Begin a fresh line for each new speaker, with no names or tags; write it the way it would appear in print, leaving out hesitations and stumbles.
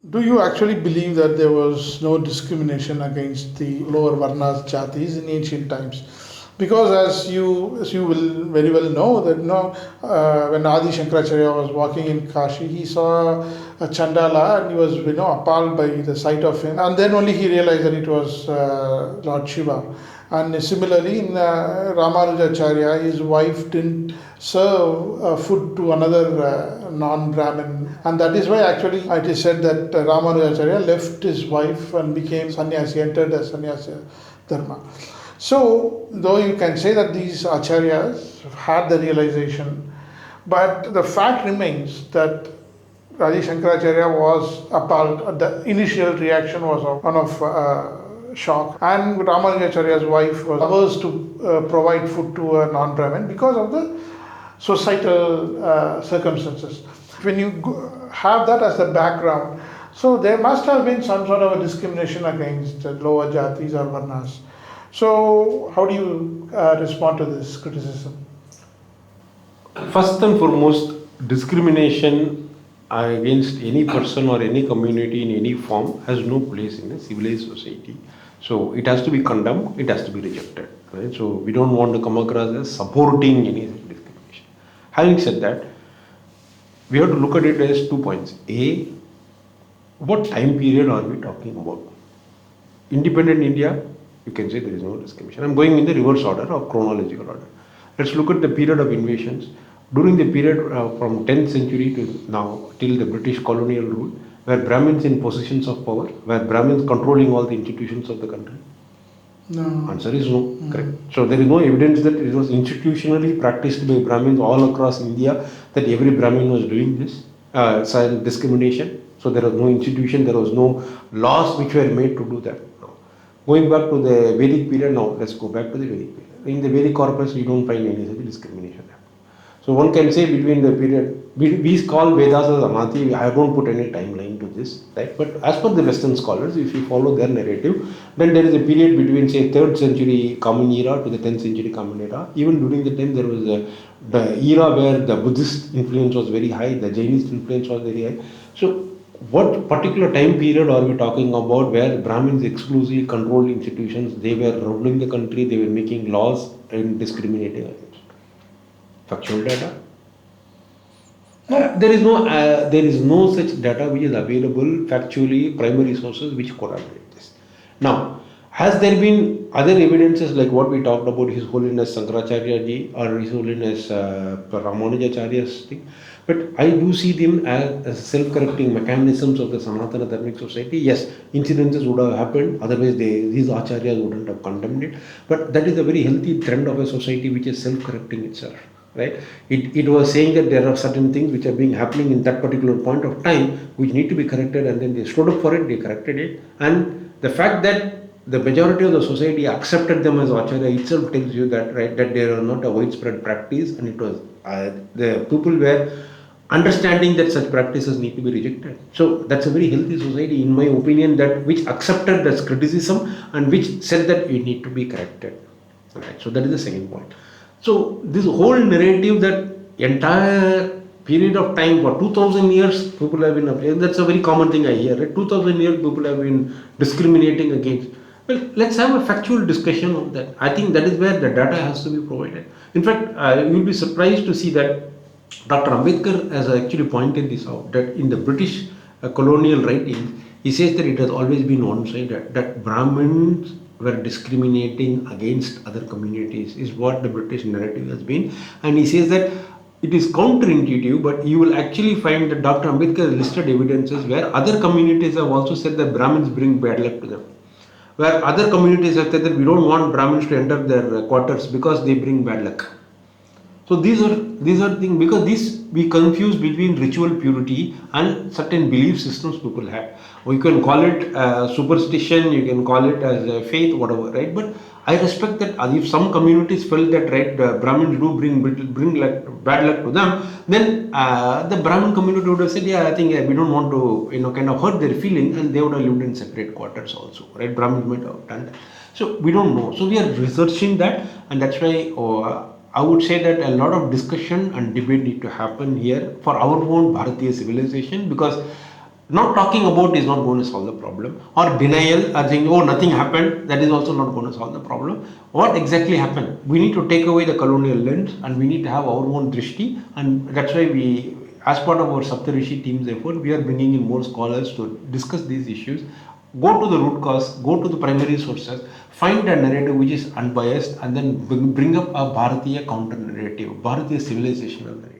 Do you actually believe that there was no discrimination against the lower Varnas Jatis in ancient times? Because as you will very well know that when Adi Shankaracharya was walking in Kashi, he saw a Chandala and he was appalled by the sight of him, and then only he realized that it was Lord Shiva. And similarly, in Ramanujacharya, his wife didn't serve food to another non-Brahmin, and that is why actually it is said that Ramanujacharya left his wife and became sannyasi, entered as sannyasi dharma. So, though you can say that these acharyas had the realization, but the fact remains that Adi Shankaracharya was appalled. The initial reaction was one of shock, and Ramanujacharya's wife was averse to provide food to a non-Brahmin because of the societal circumstances. When you have that as the background, so there must have been some sort of a discrimination against lower jatis or varnas. So, how do you respond to this criticism?
First and foremost, discrimination against any person or any community in any form has no place in a civilized society. So it has to be condemned, it has to be rejected. Right? So we don't want to come across as supporting any discrimination. Having said that, we have to look at it as 2 points. A, what time period are we talking about? Independent India, you can say there is no discrimination. I'm going in the reverse order or chronological order. Let's look at the period of invasions. During the period from 10th century to now, till the British colonial rule, were Brahmins in positions of power? Were Brahmins controlling all the institutions of the country?
No.
Answer is no. Correct. So there is no evidence that it was institutionally practiced by Brahmins all across India, that every Brahmin was doing this discrimination. So there was no institution, there was no laws which were made to do that. No. Going back to the Vedic period, now let's go back to the Vedic period. In the Vedic corpus, you don't find any such discrimination. So one can say between the period, we call Vedas as Amati, I don't put any timeline to this, right? But as per the Western scholars, if you follow their narrative, then there is a period between say 3rd century Common Era to the 10th century Common Era. Even during the time there was the era where the Buddhist influence was very high, the Jainist influence was very high. So what particular time period are we talking about where Brahmins exclusively controlled institutions, they were ruling the country, they were making laws and discriminating against? Factual data? No, there is no such data which is available factually, primary sources which corroborate this. Now, has there been other evidences like what we talked about His Holiness Shankaracharya ji or His Holiness Ramanujacharya's thing? But I do see them as self-correcting mechanisms of the Sanatana Dharmic society. Yes, incidences would have happened, otherwise these acharyas wouldn't have condemned it. But that is a very healthy trend of a society which is self-correcting itself. Right? It was saying that there are certain things which are being happening in that particular point of time which need to be corrected, and then they stood up for it, they corrected it. And the fact that the majority of the society accepted them as acharya itself tells you that, right, that they are not a widespread practice, and it was the people were understanding that such practices need to be rejected. So that's a very healthy society, in my opinion, that which accepted that criticism and which said that it need to be corrected. Right? So that is the second point. So this whole narrative that entire period of time for 2000 years people have been, that's a very common thing I hear, right? 2000 years people have been discriminating against. Well, let's have a factual discussion on that. I think that is where the data has to be provided. In fact, you will be surprised to see that Dr. Ambedkar has actually pointed this out, that in the British colonial writings, he says that it has always been one-sided, that Brahmins were discriminating against other communities is what the British narrative has been. And he says that it is counterintuitive, but you will actually find that Dr. Ambedkar listed evidences where other communities have also said that Brahmins bring bad luck to them. Where other communities have said that we don't want Brahmins to enter their quarters because they bring bad luck. So these are things, because we confuse between ritual purity and certain belief systems people have. You can call it superstition, you can call it as faith, whatever, right? But I respect that if some communities felt that, right, the Brahmins do bring bad luck to them, then the Brahmin community would have said, yeah, I think we don't want to, kind of hurt their feelings, and they would have lived in separate quarters also, right? Brahmins might have done that. So we don't know. So we are researching that, and that's why I would say that a lot of discussion and debate need to happen here for our own Bharatiya civilization, because Not talking about is not going to solve the problem, or denial or saying, oh, nothing happened, that is also not going to solve the problem. What exactly happened? We need to take away the colonial lens and we need to have our own drishti, and that's why we, as part of our Saptarishi team's effort, we are bringing in more scholars to discuss these issues, go to the root cause, go to the primary sources, find a narrative which is unbiased, and then bring up a Bharatiya counter narrative, Bharatiya civilizational narrative.